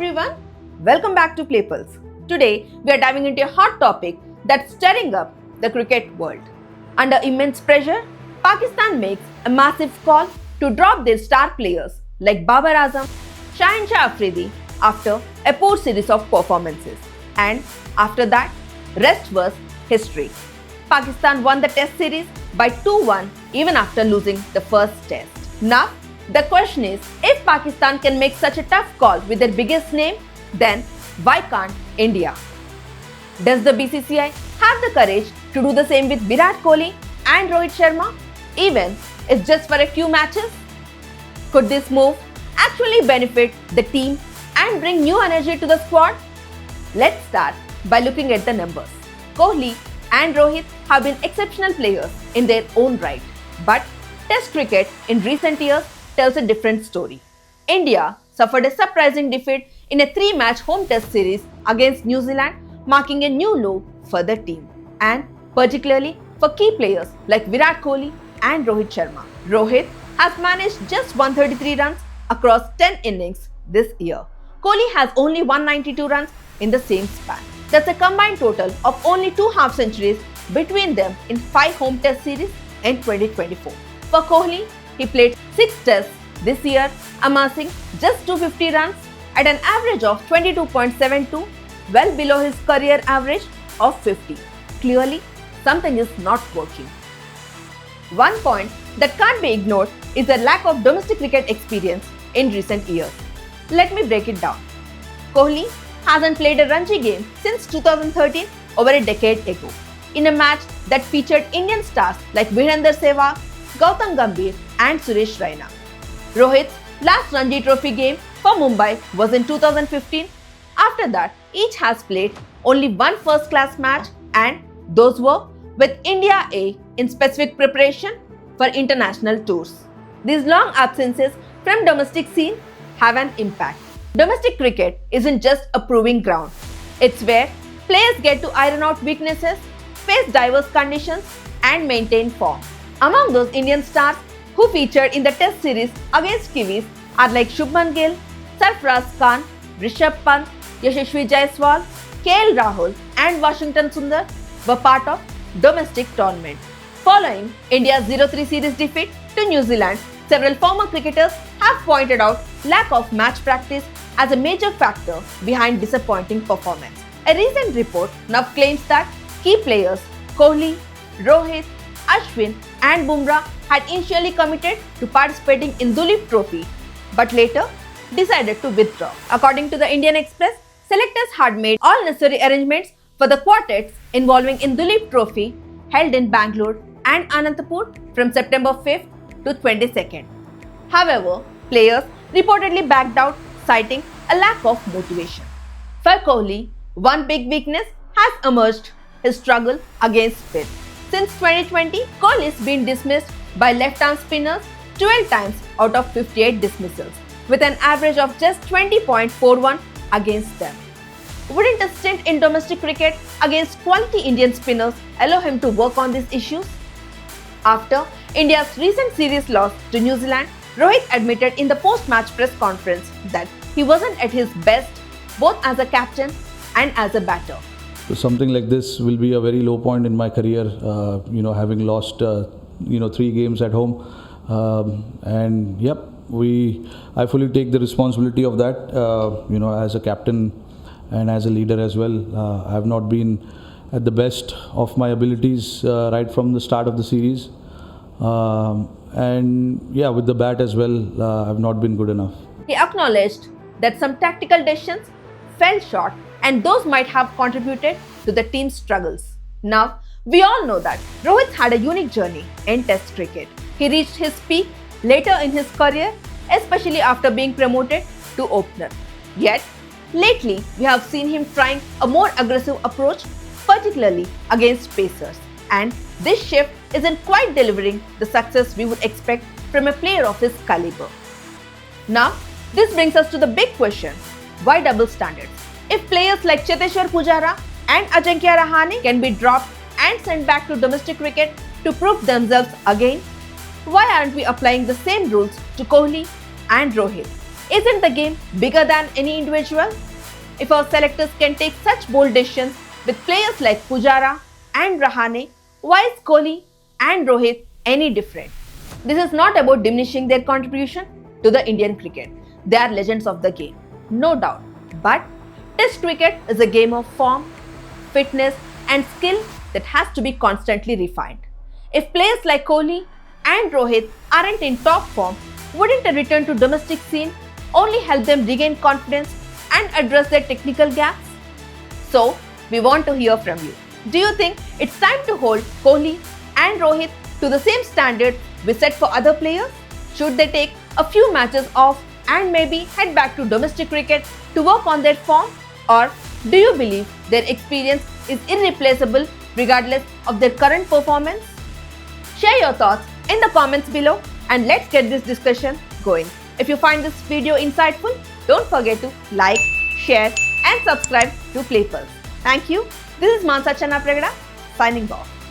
everyone, welcome back to Play Pulse. Today we are diving into a hot topic that's stirring up the cricket world. Under immense pressure, Pakistan makes a massive call to drop their star players like Babar Azam, Shah Afridi after a poor series of performances. And after that, rest was history. Pakistan won the test series by 2-1 even after losing the first test. Now, the question is, if Pakistan can make such a tough call with their biggest name, then why can't India? Does the BCCI have the courage to do the same with Virat Kohli and Rohit Sharma, even if just for a few matches? Could this move actually benefit the team and bring new energy to the squad? Let's start by looking at the numbers. Kohli and Rohit have been exceptional players in their own right, but Test cricket in recent years tells a different story. India suffered a surprising defeat in a 3-match home test series against New Zealand, marking a new low for the team, and particularly for key players like Virat Kohli and Rohit Sharma. Rohit has managed just 133 runs across 10 innings this year. Kohli has only 192 runs in the same span. That's a combined total of only 2 half-centuries between them in 5 home test series in 2024. For Kohli, he played 6 tests this year, amassing just 250 runs at an average of 22.72, well below his career average of 50. Clearly, something is not working. One point that can't be ignored is the lack of domestic cricket experience in recent years. Let me break it down. Kohli hasn't played a Ranji game since 2013, over a decade ago, in a match that featured Indian stars like Virender Sehwag, Gautam Gambhir and Suresh Raina. Rohit's last Ranji Trophy game for Mumbai was in 2015. After that, each has played only one first-class match, and those were with India A in specific preparation for international tours. These long absences from domestic scene have an impact. Domestic cricket isn't just a proving ground. It's where players get to iron out weaknesses, face diverse conditions and maintain form. Among those Indian stars who featured in the test series against Kiwis are like Shubman Gill, Sarfaraz Khan, Rishabh Pant, Yashasvi Jaiswal, KL Rahul and Washington Sundar were part of domestic tournament. Following India's 0-3 series defeat to New Zealand, several former cricketers have pointed out lack of match practice as a major factor behind disappointing performance. A recent report now claims that key players Kohli, Rohit, Ashwin and Bumrah had initially committed to participating in Duleep Trophy but later decided to withdraw. According to the Indian Express, selectors had made all necessary arrangements for the quartets involving in Duleep Trophy held in Bangalore and Anantapur from September 5th to 22nd. However, players reportedly backed out, citing a lack of motivation. For Kohli, one big weakness has emerged: his struggle against spin. Since 2020, Kohli has been dismissed by left-arm spinners 12 times out of 58 dismissals, with an average of just 20.41 against them. Wouldn't a stint in domestic cricket against quality Indian spinners allow him to work on these issues? After India's recent series loss to New Zealand, Rohit admitted in the post-match press conference that he wasn't at his best both as a captain and as a batter. So something like this will be a very low point in my career, having lost 3 games at home, and I fully take the responsibility of that. As a captain and as a leader as well, I have not been at the best of my abilities right from the start of the series, with the bat as well, I have not been good enough. He acknowledged that some tactical decisions fell short and those might have contributed to the team's struggles. Now, we all know that Rohit had a unique journey in Test cricket. He reached his peak later in his career, especially after being promoted to opener. Yet, lately we have seen him trying a more aggressive approach, particularly against pacers. And this shift isn't quite delivering the success we would expect from a player of his caliber. Now, this brings us to the big question: why double standards? If players like Cheteshwar Pujara and Ajinkya Rahane can be dropped and sent back to domestic cricket to prove themselves again, why aren't we applying the same rules to Kohli and Rohit? Isn't the game bigger than any individual? If our selectors can take such bold decisions with players like Pujara and Rahane, why is Kohli and Rohit any different? This is not about diminishing their contribution to the Indian cricket. They are legends of the game, no doubt. But Test cricket is a game of form, fitness, and skill that has to be constantly refined. If players like Kohli and Rohit aren't in top form, wouldn't a return to domestic scene only help them regain confidence and address their technical gaps? So, we want to hear from you. Do you think it's time to hold Kohli and Rohit to the same standard we set for other players? Should they take a few matches off and maybe head back to domestic cricket to work on their form? Or do you believe their experience is irreplaceable regardless of their current performance? Share your thoughts in the comments below and let's get this discussion going. If you find this video insightful, don't forget to like, share and subscribe to Play Pulse. Thank you. This is Mansa Channa Pragada signing off.